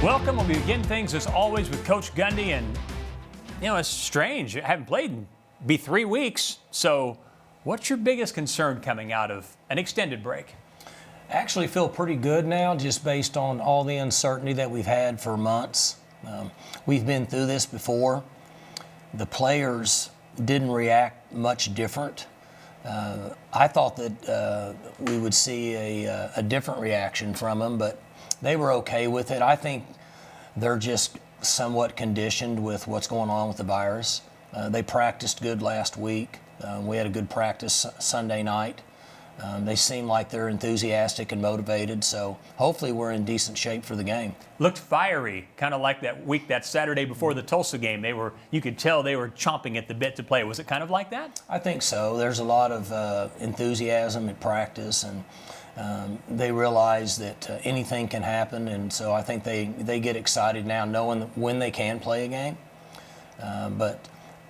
Welcome. We'll begin things as always with Coach Gundy, and it's strange. I haven't played in be 3 weeks. So what's your biggest concern coming out of an extended break? Actually feel pretty good now, just based on all the uncertainty that we've had for months. We've been through this before. The players didn't react much different. I thought that we would see a different reaction from them, but they were okay with it. I think they're just somewhat conditioned with what's going on with the virus. They practiced good last week. We had a good practice Sunday night. They seem like they're enthusiastic and motivated, so hopefully we're in decent shape for the game. Looked fiery, kind of like that Saturday before the Tulsa game. You could tell they were chomping at the bit to play. Was it kind of like that? I think so. There's a lot of enthusiasm at practice, and they realize that anything can happen, and so I think they get excited now knowing when they can play a game. But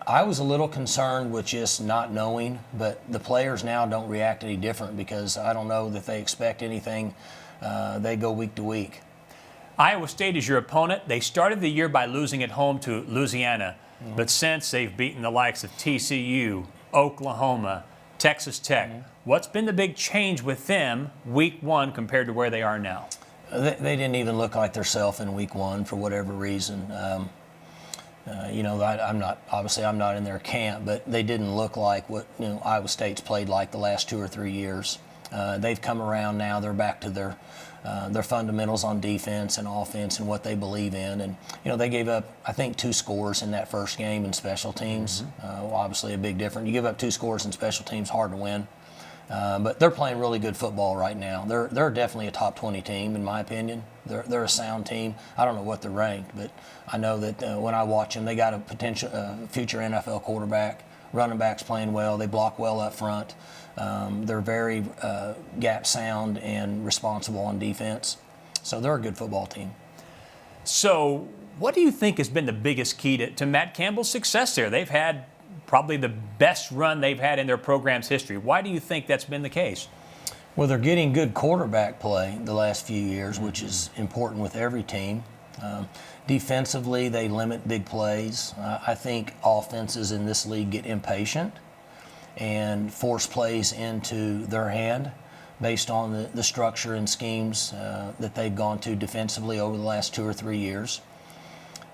I was a little concerned with just not knowing, but the players now don't react any different because I don't know that they expect anything. They go week to week. Iowa State is your opponent. They started the year by losing at home to Louisiana, but since they've beaten the likes of TCU, Oklahoma, Texas Tech. What's been the big change with them week one compared to where they are now? They didn't even look like themselves in week one for whatever reason. I'm not in their camp, but they didn't look like what Iowa State's played like the last 2 or 3 years. They've come around now. They're back to their fundamentals on defense and offense and what they believe in. And they gave up, I think, 2 scores in that first game in special teams. Obviously, a big difference. You give up 2 scores in special teams, hard to win. But they're playing really good football right now. They're definitely a top 20 team in my opinion. They're a sound team. I don't know what they're ranked, but I know that when I watch them, they got a potential future NFL quarterback. Running backs playing well. They block well up front. They're very gap sound and responsible on defense. So they're a good football team. So what do you think has been the biggest key to Matt Campbell's success there? They've had probably the best run they've had in their program's history. Why do you think that's been the case? Well, they're getting good quarterback play the last few years, which is important with every team. Defensively, they limit big plays. I think offenses in this league get impatient and force plays into their hand based on the structure and schemes that they've gone to defensively over the last 2 or 3 years.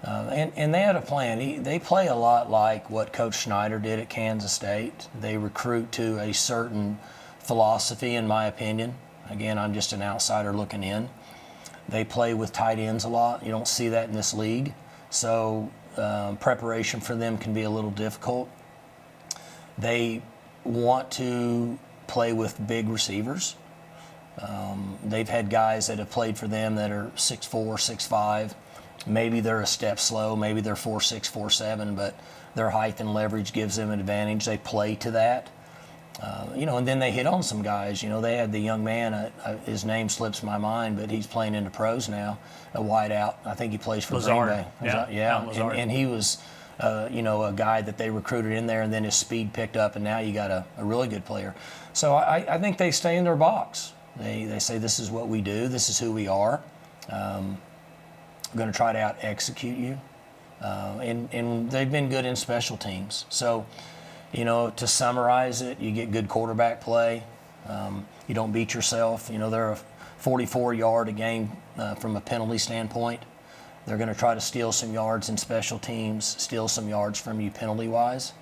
And they had a plan. They play a lot like what Coach Schneider did at Kansas State. They recruit to a certain philosophy, in my opinion. Again, I'm just an outsider looking in. They play with tight ends a lot. You don't see that in this league. So preparation for them can be a little difficult. They want to play with big receivers. They've had guys that have played for them that are 6'4", 6'5". Maybe they're a step slow, maybe they're 4'6", 4'7", but their height and leverage gives them an advantage. They play to that. And then they hit on some guys. They had the young man, his name slips my mind, but he's playing in the pros now, a wideout. I think he plays for Green Bay. Yeah. And he was, a guy that they recruited in there, and then his speed picked up, and now you got a really good player. So I think they stay in their box. They say, this is what we do, this is who we are. We're going to try to out-execute you. And they've been good in special teams. So, to summarize it, you get good quarterback play. You don't beat yourself. They're a 44-yard a game from a penalty standpoint. They're going to try to steal some yards in special teams, steal some yards from you penalty-wise,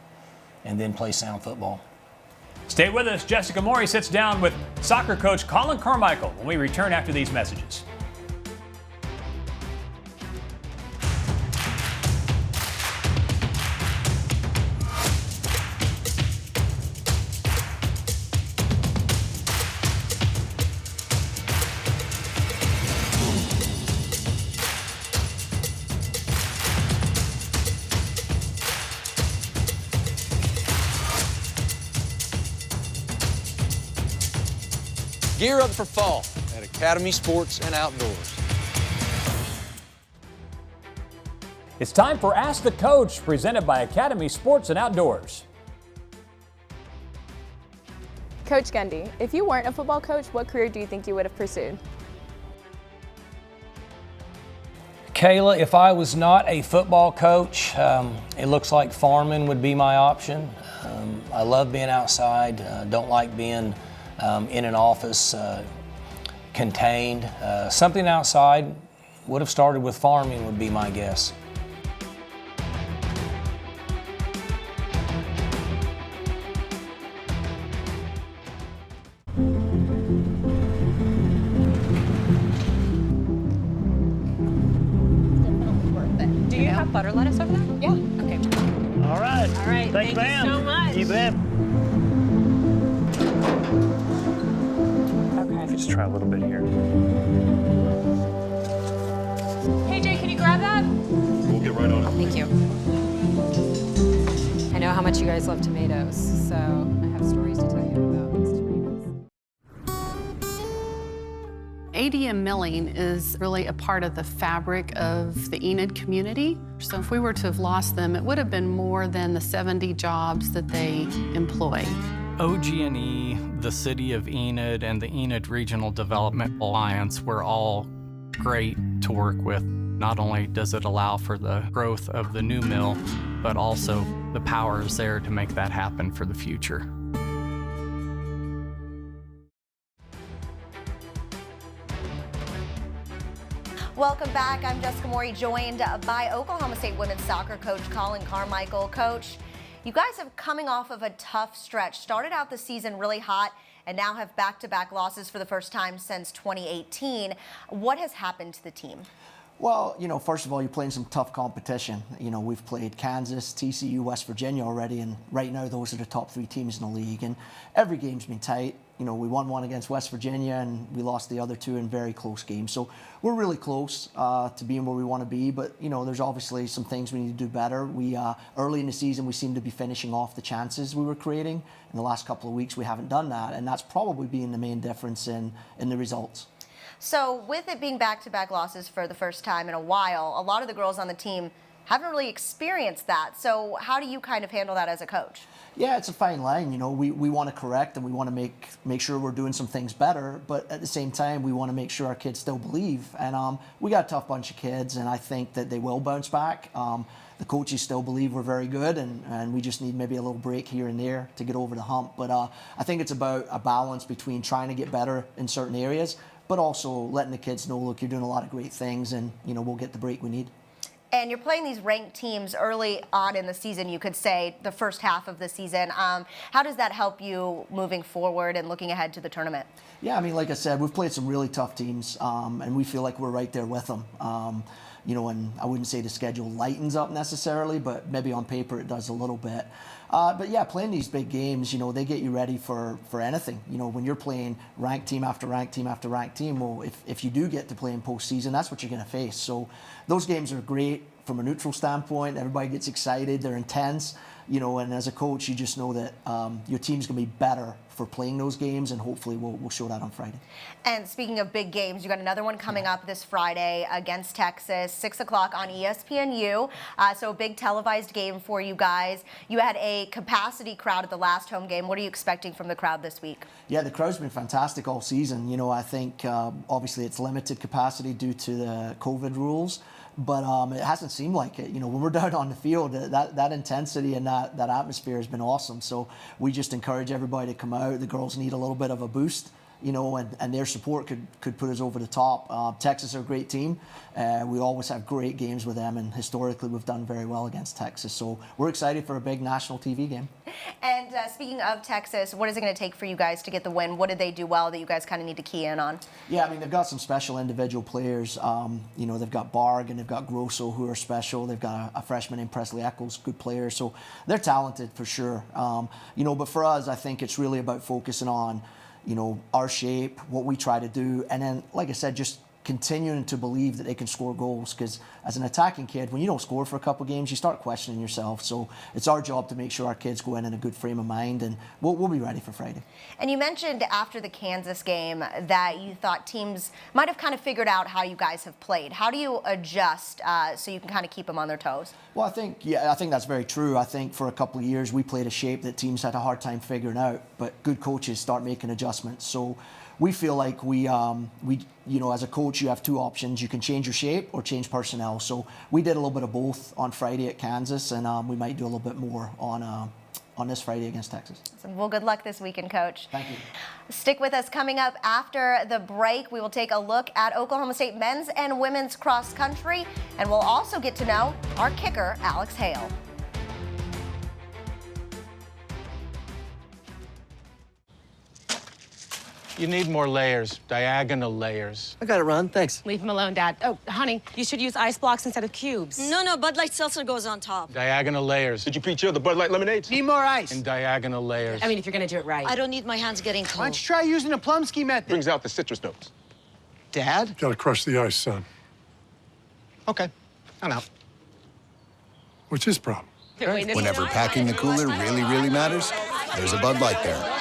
and then play sound football. Stay with us. Jessica Morey sits down with soccer coach Colin Carmichael when we return after these messages. Gear up for fall at Academy Sports and Outdoors. It's time for Ask the Coach, presented by Academy Sports and Outdoors. Coach Gundy, if you weren't a football coach, what career do you think you would have pursued? Kayla, if I was not a football coach, it looks like farming would be my option. I love being outside, don't like being in an office contained. Something outside would have started with farming would be my guess. Do you have butter lettuce over there? Yeah. Okay. All right. All right. Thank you so much. You bet. Okay. Just try a little bit here. Hey, Jay, can you grab that? We'll get right on it. Thank you. I know how much you guys love tomatoes, so I have stories to tell you about these tomatoes. ADM milling is really a part of the fabric of the Enid community. So if we were to have lost them, it would have been more than the 70 jobs that they employ. OG&E, the City of Enid, and the Enid Regional Development Alliance were all great to work with. Not only does it allow for the growth of the new mill, but also the power is there to make that happen for the future. Welcome back. I'm Jessica Morey, joined by Oklahoma State women's soccer coach Colin Carmichael. Coach, you guys have coming off of a tough stretch. Started out the season really hot and now have back-to-back losses for the first time since 2018. What has happened to the team? Well, first of all, you're playing some tough competition. We've played Kansas, TCU, West Virginia already, and right now those are the top 3 teams in the league. And every game's been tight. We won one against West Virginia, and we lost the other 2 in very close games. So we're really close to being where we want to be. But there's obviously some things we need to do better. We early in the season we seem to be finishing off the chances we were creating. In the last couple of weeks we haven't done that, and that's probably been the main difference in the results. So with it being back-to-back losses for the first time in a while, a lot of the girls on the team haven't really experienced that. So how do you kind of handle that as a coach? Yeah, it's a fine line. We want to correct and we want to make sure we're doing some things better, but at the same time, we want to make sure our kids still believe. And we got a tough bunch of kids, and I think that they will bounce back. The coaches still believe we're very good, and we just need maybe a little break here and there to get over the hump. But I think it's about a balance between trying to get better in certain areas, but also letting the kids know, look, you're doing a lot of great things, and we'll get the break we need. And you're playing these ranked teams early on in the season, you could say, the first half of the season. How does that help you moving forward and looking ahead to the tournament? Yeah, like I said, we've played some really tough teams, and we feel like we're right there with them. And I wouldn't say the schedule lightens up necessarily, but maybe on paper it does a little bit. But yeah, playing these big games, they get you ready for anything. When you're playing ranked team after ranked team after ranked team, well, if you do get to play in postseason, that's what you're going to face. So those games are great from a neutral standpoint. Everybody gets excited. They're intense. And as a coach, you just know that your team's going to be better for playing those games, and hopefully we'll show that on Friday. And speaking of big games, you got another one coming up this Friday against Texas, 6 o'clock on ESPNU. So a big televised game for you guys. You had a capacity crowd at the last home game. What are you expecting from the crowd this week? Yeah, the crowd's been fantastic all season. I think obviously it's limited capacity due to the COVID rules. But it hasn't seemed like it. When we're down on the field, that intensity and that atmosphere has been awesome. So we just encourage everybody to come out. The girls need a little bit of a boost, and their support could put us over the top. Texas are a great team. We always have great games with them, and historically we've done very well against Texas. So we're excited for a big national TV game. And speaking of Texas, what is it going to take for you guys to get the win? What did they do well that you guys kind of need to key in on? Yeah, they've got some special individual players. They've got Barg and they've got Grosso, who are special. They've got a freshman named Presley Eccles, good player. So they're talented for sure. But for us, I think it's really about focusing on our shape, what we try to do, and then, like I said, just continuing to believe that they can score goals, because as an attacking kid, when you don't score for a couple games, you start questioning yourself. So it's our job to make sure our kids go in a good frame of mind, and we'll be ready for Friday. And you mentioned after the Kansas game that you thought teams might have kind of figured out how you guys have played. How do you adjust so you can kind of keep them on their toes? Well, I think that's very true. I think for a couple of years we played a shape that teams had a hard time figuring out, but good coaches start making adjustments. So we feel like we as a coach, you have two options. You can change your shape or change personnel. So we did a little bit of both on Friday at Kansas, and we might do a little bit more on this Friday against Texas. Awesome. Well, good luck this weekend, Coach. Thank you. Stick with us. Coming up after the break, we will take a look at Oklahoma State men's and women's cross country, and we'll also get to know our kicker, Alex Hale. You need more layers, diagonal layers. I got it, Ron. Thanks. Leave him alone, Dad. Oh, honey, you should use ice blocks instead of cubes. No, Bud Light Seltzer goes on top. Diagonal layers. Did you pre-chill the Bud Light lemonades? Need more ice. And diagonal layers. I mean, if you're gonna do it right. I don't need my hands getting cold. Why don't you try using the Plumsky method? Brings out the citrus notes. Dad? Gotta crush the ice, son. Okay, I'm out. What's his problem? Whenever packing the cooler really matters, there's a Bud Light there.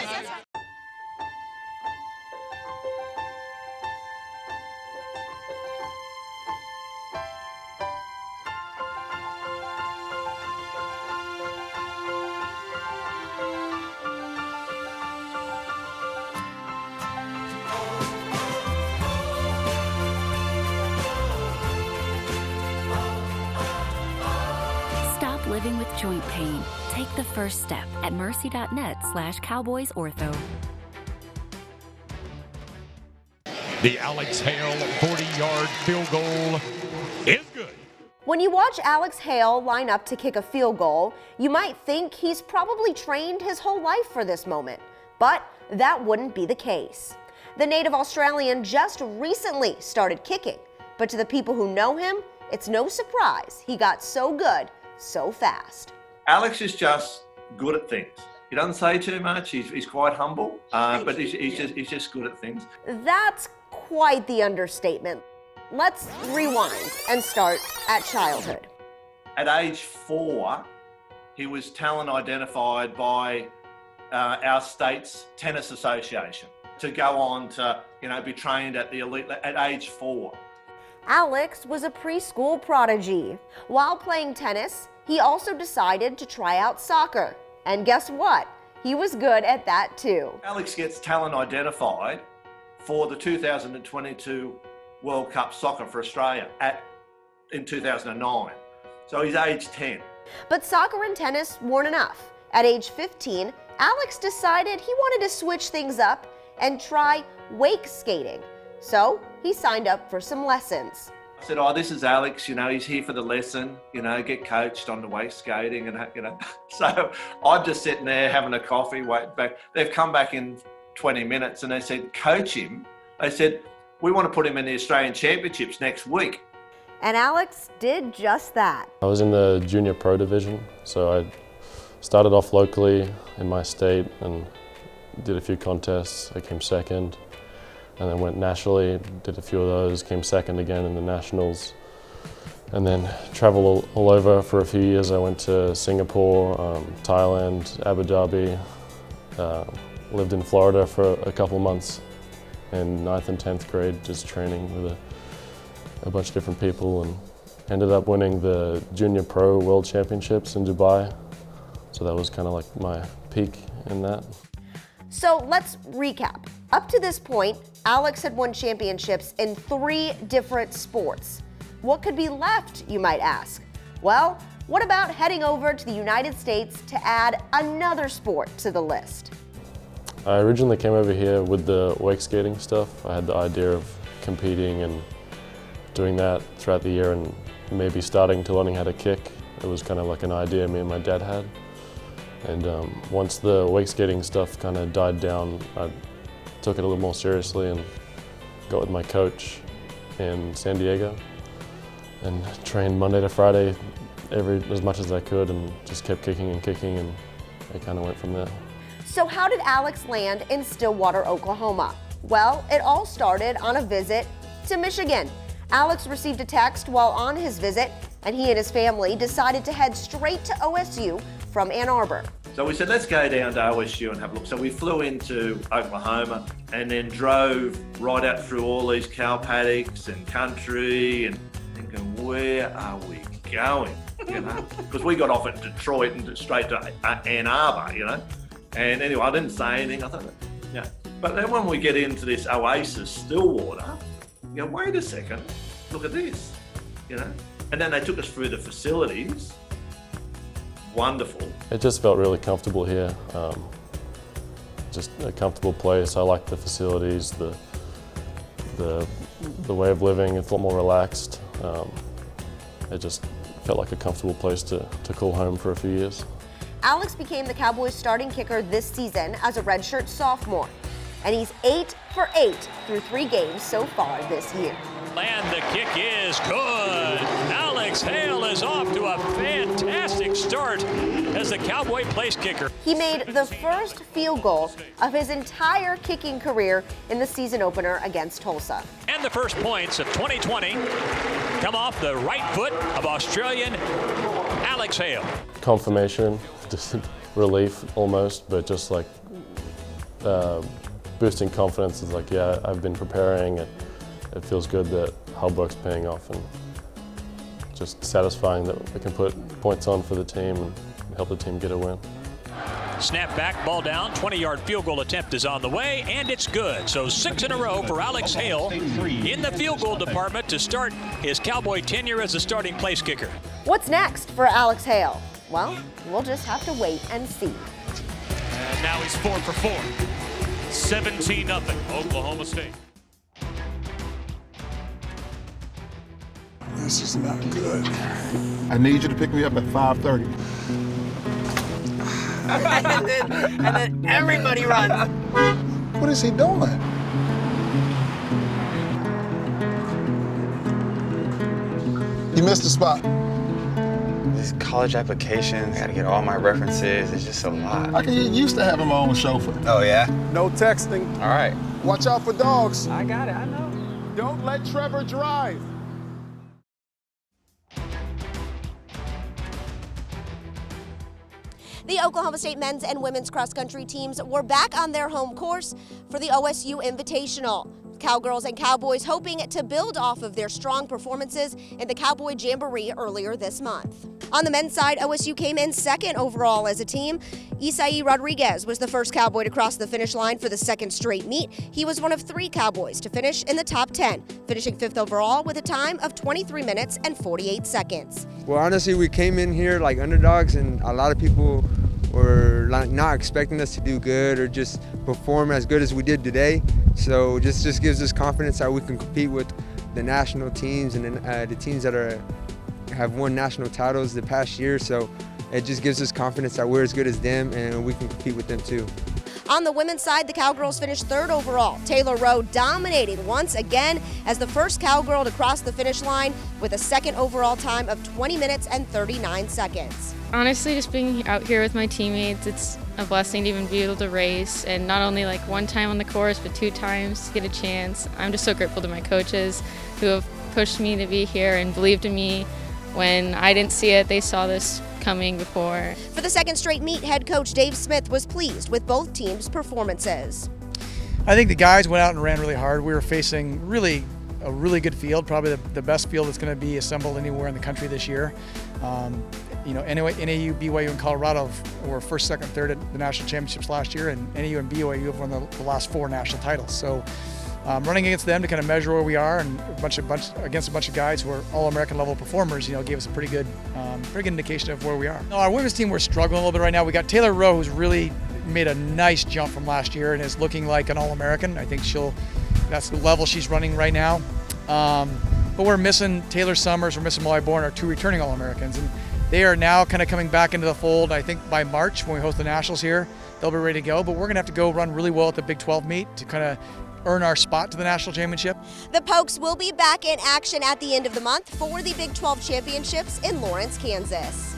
Living with joint pain. Take the first step at mercy.net/cowboysortho. The Alex Hale 40-yard field goal is good. When you watch Alex Hale line up to kick a field goal, you might think he's probably trained his whole life for this moment, but that wouldn't be the case. The native Australian just recently started kicking, but to the people who know him, it's no surprise he got so good so fast. Alex is just good at things. He doesn't say too much. He's quite humble, but he's just good at things. That's quite the understatement. Let's rewind and start at childhood. At age 4, he was talent identified by our state's tennis association to go on to, be trained at the elite at age 4. Alex was a preschool prodigy. While playing tennis, he also decided to try out soccer. And guess what? He was good at that too. Alex gets talent identified for the 2022 World Cup Soccer for Australia in 2009. So he's age 10. But soccer and tennis weren't enough. At age 15, Alex decided he wanted to switch things up and try wake skating. So he signed up for some lessons. I said, this is Alex, he's here for the lesson, get coached on the wake skating and, So I'm just sitting there having a coffee, waiting back. They've come back in 20 minutes and they said, coach him. They said, we want to put him in the Australian Championships next week. And Alex did just that. I was in the junior pro division, so I started off locally in my state and did a few contests. I came second. And then went nationally, did a few of those, came second again in the nationals. And then traveled all over for a few years. I went to Singapore, Thailand, Abu Dhabi, lived in Florida for a couple of months in 9th and 10th grade, just training with a bunch of different people, and ended up winning the Junior Pro World Championships in Dubai. So that was kind of like my peak in that. So let's recap. Up to this point, Alex had won championships in 3 different sports. What could be left, you might ask? Well, what about heading over to the United States to add another sport to the list? I originally came over here with the wake skating stuff. I had the idea of competing and doing that throughout the year and maybe starting to learning how to kick. It was kind of like an idea me and my dad had. And once the wake skating stuff kind of died down, I took it a little more seriously and got with my coach in San Diego and trained Monday to Friday as much as I could and just kept kicking and it kind of went from there. So how did Alex land in Stillwater, Oklahoma? Well, it all started on a visit to Michigan. Alex received a text while on his visit, and he and his family decided to head straight to OSU from Ann Arbor. So we said, let's go down to OSU and have a look. So we flew into Oklahoma and then drove right out through all these cow paddocks and country and thinking, where are we going? Because we got off at Detroit and straight to Ann Arbor, And anyway, I didn't say anything. I thought, But then when we get into this Oasis Stillwater, you go, wait a second, look at this, you know? And then they took us through the facilities. Wonderful. It just felt really comfortable here. Just a comfortable place. I like the facilities, the way of living. It's a lot more relaxed. It just felt like a comfortable place to call home for a few years. Alex became the Cowboys' starting kicker this season as a redshirt sophomore, and he's 8 for 8 through 3 games so far this year. And the kick is good. Alex Hale is off to a fantastic start as the Cowboy place kicker. He made the first field goal of his entire kicking career in the season opener against Tulsa. And the first points of 2020 come off the right foot of Australian Alex Hale. Confirmation, just relief almost, but just like boosting confidence is like, yeah, I've been preparing. It feels good that hard work's paying off, and just satisfying that we can put points on for the team and help the team get a win. Snap back, ball down, 20-yard field goal attempt is on the way, and it's good. So 6 in a row for Alex Hale in the field goal department to start his Cowboy tenure as a starting place kicker. What's next for Alex Hale? Well, we'll just have to wait and see. And now he's 4 for 4. 17-0, Oklahoma State. This is not good. I need you to pick me up at 5:30. and then everybody runs. What is he doing? You missed the spot. This college application, I gotta get all my references. It's just a lot. I can get used to having my own chauffeur. Oh, yeah? No texting. All right. Watch out for dogs. I got it, I know. Don't let Trevor drive. The Oklahoma State men's and women's cross country teams were back on their home course for the OSU Invitational. Cowgirls and Cowboys hoping to build off of their strong performances in the Cowboy Jamboree earlier this month. On the men's side, OSU came in second overall as a team. Isai Rodriguez was the first Cowboy to cross the finish line for the second straight meet. He was one of 3 Cowboys to finish in the top 10, finishing 5th overall with a time of 23 minutes and 48 seconds. Well, honestly, we came in here like underdogs, and a lot of people were not expecting us to do good or just perform as good as we did today. So just gives us confidence that we can compete with the national teams and the teams that have won national titles the past year. So it just gives us confidence that we're as good as them and we can compete with them too. On the women's side, the Cowgirls finished 3rd overall. Taylor Rowe dominating once again as the first Cowgirl to cross the finish line with a 2nd overall time of 20 minutes and 39 seconds. Honestly, just being out here with my teammates, it's a blessing to even be able to race, and not only like 1 time on the course, but 2 times to get a chance. I'm just so grateful to my coaches who have pushed me to be here and believed in me when I didn't see it. They saw this coming before. For the 2nd straight meet, head coach Dave Smith was pleased with both teams' performances. I think the guys went out and ran really hard. We were facing a really good field, probably the best field that's going to be assembled anywhere in the country this year. NAU, BYU, and Colorado were 1st, 2nd, 3rd at the national championships last year, and NAU and BYU have won the last 4 national titles. So running against them to kind of measure where we are, and against a bunch of guys who are all-American level performers, gave us a pretty good indication of where we are. No, our women's team, we're struggling a little bit right now. We got Taylor Rowe, who's really made a nice jump from last year and is looking like an all-American. I think that's the level she's running right now. But we're missing Taylor Summers, we're missing Molly Bourne, our 2 returning All-Americans. And they are now kind of coming back into the fold. I think by March, when we host the Nationals here, they'll be ready to go. But we're going to have to go run really well at the Big 12 meet to kind of earn our spot to the national championship. The Pokes will be back in action at the end of the month for the Big 12 championships in Lawrence, Kansas.